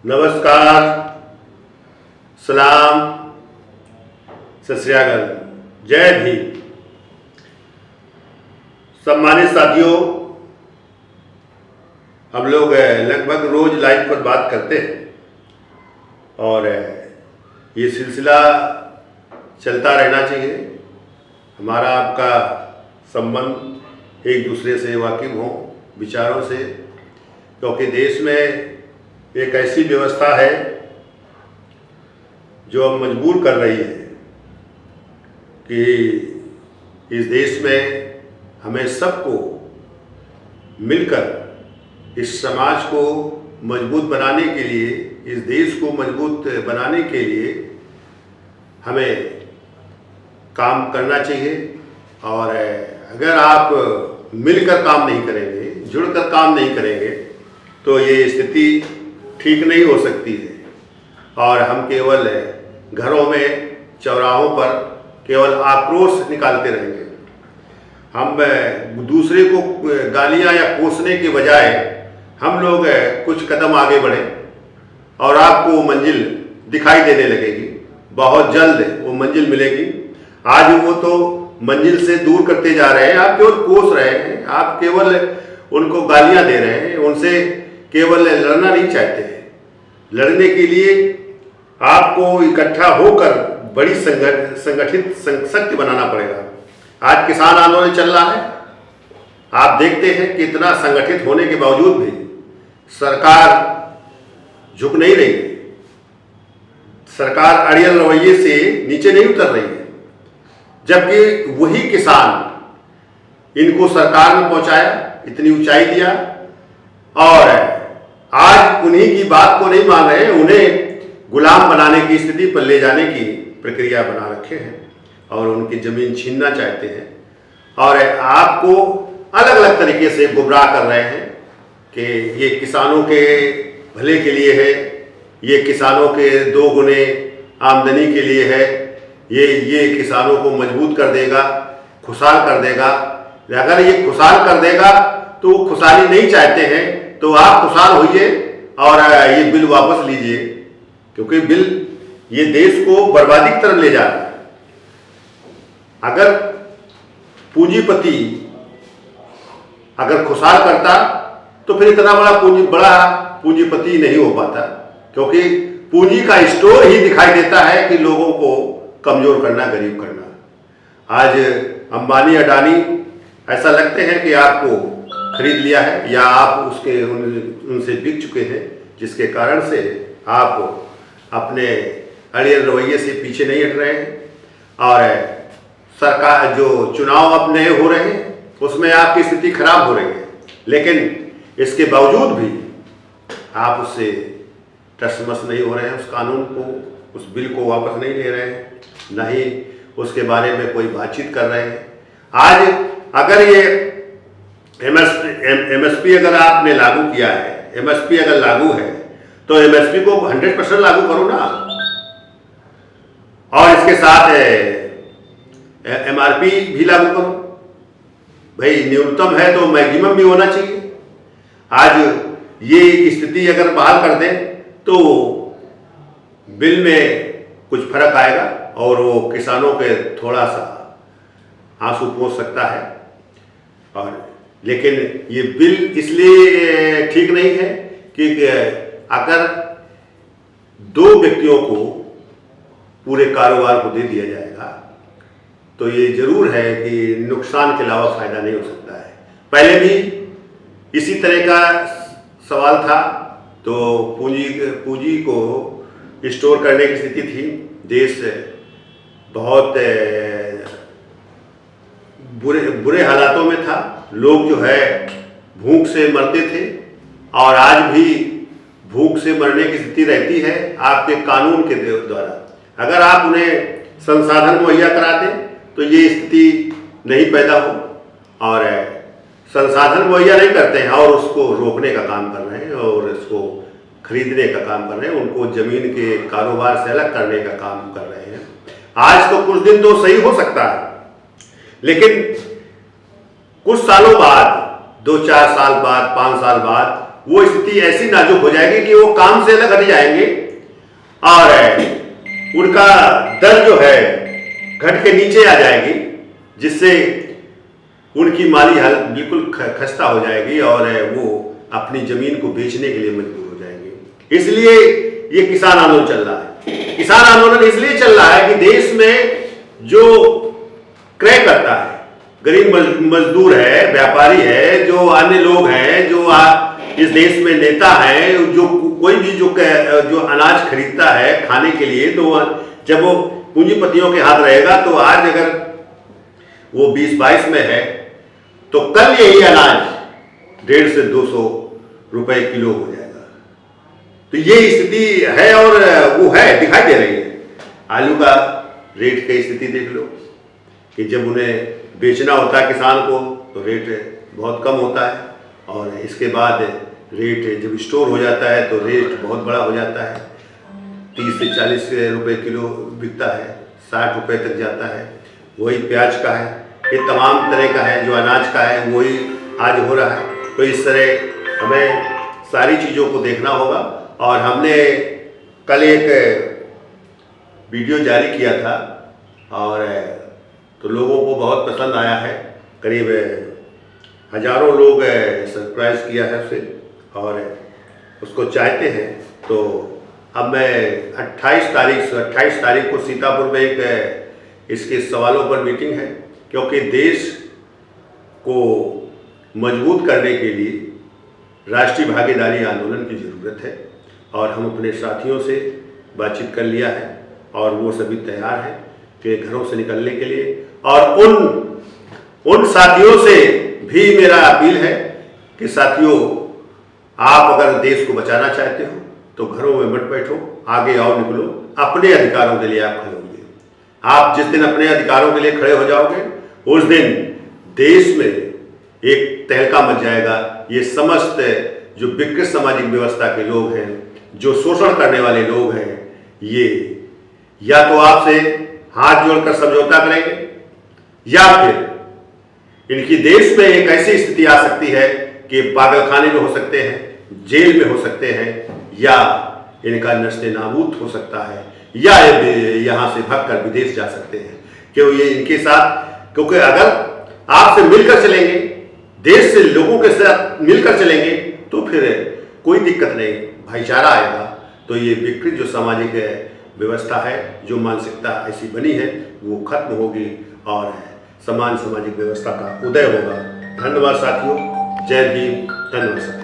नमस्कार, सलाम, सत श्री अकाल, जय भीम। सम्मानित साथियों, हम लोग लगभग रोज लाइव पर बात करते हैं और ये सिलसिला चलता रहना चाहिए। हमारा आपका संबंध एक दूसरे से वाकिफ हो विचारों से, क्योंकि देश में एक ऐसी व्यवस्था है जो अब मजबूर कर रही है कि इस देश में हमें सबको मिलकर इस समाज को मजबूत बनाने के लिए, इस देश को मजबूत बनाने के लिए हमें काम करना चाहिए। और अगर आप मिलकर काम नहीं करेंगे, जुड़कर काम नहीं करेंगे, तो ये स्थिति ठीक नहीं हो सकती है और हम केवल घरों में, चौराहों पर केवल आक्रोश निकालते रहेंगे। हम दूसरे को गालियां या कोसने के बजाय हम लोग कुछ कदम आगे बढ़े और आपको मंजिल दिखाई देने लगेगी। बहुत जल्द वो मंजिल मिलेगी। आज वो तो मंजिल से दूर करते जा रहे हैं, आप केवल कोस रहे हैं, आप केवल उनको गालियां दे रहे हैं, उनसे केवल लड़ना नहीं चाहते हैं। लड़ने के लिए आपको इकट्ठा होकर बड़ी संगठित शक्ति बनाना पड़ेगा। आज किसान आंदोलन चल रहा है, आप देखते हैं कि इतना संगठित होने के बावजूद भी सरकार झुक नहीं रही है। सरकार अड़ियल रवैये से नीचे नहीं उतर रही है, जबकि वही किसान इनको सरकार ने पहुंचाया, इतनी ऊंचाई दिया और आज उन्हीं की बात को नहीं मान रहे हैं, उन्हें गुलाम बनाने की स्थिति पर ले जाने की प्रक्रिया बना रखे हैं और उनकी जमीन छीनना चाहते हैं और आपको अलग अलग तरीके से गुमराह कर रहे हैं कि ये किसानों के भले के लिए है, ये किसानों के 2 गुने आमदनी के लिए है, ये किसानों को मजबूत कर देगा, खुशहाल कर देगा। अगर ये खुशहाल कर देगा तो वो खुशहाली नहीं चाहते हैं, तो आप खुशहाल होइए और ये बिल वापस लीजिए, क्योंकि बिल ये देश को बर्बादी की तरफ ले जा रहा है। अगर पूंजीपति अगर खुशहाल करता तो फिर इतना बड़ा पूंजीपति नहीं हो पाता, क्योंकि पूंजी का स्टोर ही दिखाई देता है कि लोगों को कमजोर करना, गरीब करना। आज अंबानी, अडानी ऐसा लगते हैं कि आपको खरीद लिया है या आप उनसे बिक चुके हैं, जिसके कारण से आप अपने अड़ियल रवैये से पीछे नहीं हट रहे हैं और सरकार जो चुनाव अब नए हो रहे हैं उसमें आपकी स्थिति खराब हो रही है, लेकिन इसके बावजूद भी आप उससे टसमस नहीं हो रहे हैं। उस कानून को, उस बिल को वापस नहीं ले रहे हैं, न ही उसके बारे में कोई बातचीत कर रहे हैं। आज अगर ये एमएसपी अगर आपने लागू किया है, एमएसपी अगर लागू है तो एमएसपी को 100% लागू करो ना, और इसके साथ एमआरपी भी लागू करो। भाई न्यूनतम है तो मैक्सिमम भी होना चाहिए। आज ये स्थिति अगर बहाल कर दें तो बिल में कुछ फर्क आएगा और वो किसानों के थोड़ा सा आंसू पोंछ सकता है। और लेकिन ये बिल इसलिए ठीक नहीं है कि अगर 2 व्यक्तियों को पूरे कारोबार को दे दिया जाएगा तो ये जरूर है कि नुकसान के अलावा फायदा नहीं हो सकता है। पहले भी इसी तरह का सवाल था, तो पूंजी को स्टोर करने की स्थिति थी। देश बहुत बुरे हालातों में था, लोग जो है भूख से मरते थे और आज भी भूख से मरने की स्थिति रहती है आपके कानून के द्वारा। अगर आप उन्हें संसाधन मुहैया कराते तो ये स्थिति नहीं पैदा हो, और संसाधन मुहैया नहीं करते हैं और उसको रोकने का काम कर रहे हैं और इसको खरीदने का काम कर रहे हैं, उनको जमीन के कारोबार से अलग करने का काम कर रहे हैं। आज तो कुछ दिन तो सही हो सकता है, लेकिन कुछ सालों बाद, 2-4 साल बाद, 5 साल बाद वो स्थिति ऐसी नाजुक हो जाएगी कि वो काम से अलग हट जाएंगे और उनका दर जो है घट के नीचे आ जाएगी, जिससे उनकी माली हालत बिल्कुल खस्ता हो जाएगी और वो अपनी जमीन को बेचने के लिए मजबूर हो जाएंगे। इसलिए ये किसान आंदोलन चल रहा है। किसान आंदोलन इसलिए चल रहा है कि देश में जो क्रय करता है, गरीब मजदूर है, व्यापारी है, जो अन्य लोग हैं, जो इस देश में नेता हैं, जो कोई भी जो अनाज खरीदता है खाने के लिए, तो जब वो पूंजीपतियों के हाथ रहेगा तो आज अगर वो 20-22 में है तो कल यही अनाज 150 से 200 रुपए किलो हो जाएगा। तो ये स्थिति है और वो है, दिखाई दे रही है। आलू का रेट की स्थिति देख लो कि जब उन्हें बेचना होता है किसान को तो रेट बहुत कम होता है और इसके बाद रेट जब स्टोर हो जाता है तो रेट बहुत बड़ा हो जाता है। 30 से 40 रुपए किलो बिकता है, 60 रुपए तक जाता है। वही प्याज का है, ये तमाम तरह का है, जो अनाज का है वही आज हो रहा है। तो इस तरह हमें सारी चीज़ों को देखना होगा और हमने कल एक वीडियो जारी किया था और तो लोगों को बहुत पसंद आया है। करीब हजारों लोग सरप्राइज किया है उसे और उसको चाहते हैं। तो अब मैं 28 तारीख को सीतापुर में एक इसके सवालों पर मीटिंग है, क्योंकि देश को मजबूत करने के लिए राष्ट्रीय भागीदारी आंदोलन की ज़रूरत है और हम अपने साथियों से बातचीत कर लिया है और वो सभी तैयार हैं कि घरों से निकलने के लिए। और उन साथियों से भी मेरा अपील है कि साथियों, आप अगर देश को बचाना चाहते हो तो घरों में मत बैठो, आगे आओ, निकलो, अपने अधिकारों के लिए आप खड़े होंगे। आप जिस दिन अपने अधिकारों के लिए खड़े हो जाओगे उस दिन देश में एक तहलका मच जाएगा। ये समस्त जो विकृत सामाजिक व्यवस्था के लोग हैं, जो शोषण करने वाले लोग हैं, ये या तो आपसे हाथ जोड़कर समझौता करेंगे या फिर इनकी देश में एक ऐसी स्थिति आ सकती है कि पागलखाने में हो सकते हैं, जेल में हो सकते हैं, या इनका नस्ल नाबूद हो सकता है, या यहाँ से भागकर विदेश जा सकते हैं। क्यों ये इनके साथ, क्योंकि अगर आपसे मिलकर चलेंगे, देश से लोगों के साथ मिलकर चलेंगे तो फिर कोई दिक्कत नहीं, भाईचारा आएगा। तो ये विकृत जो सामाजिक व्यवस्था है, जो मानसिकता ऐसी बनी है, वो खत्म होगी और समान सामाजिक व्यवस्था का उदय होगा। धन्यवाद साथियों, जय भीम, धन्यवाद साथियों।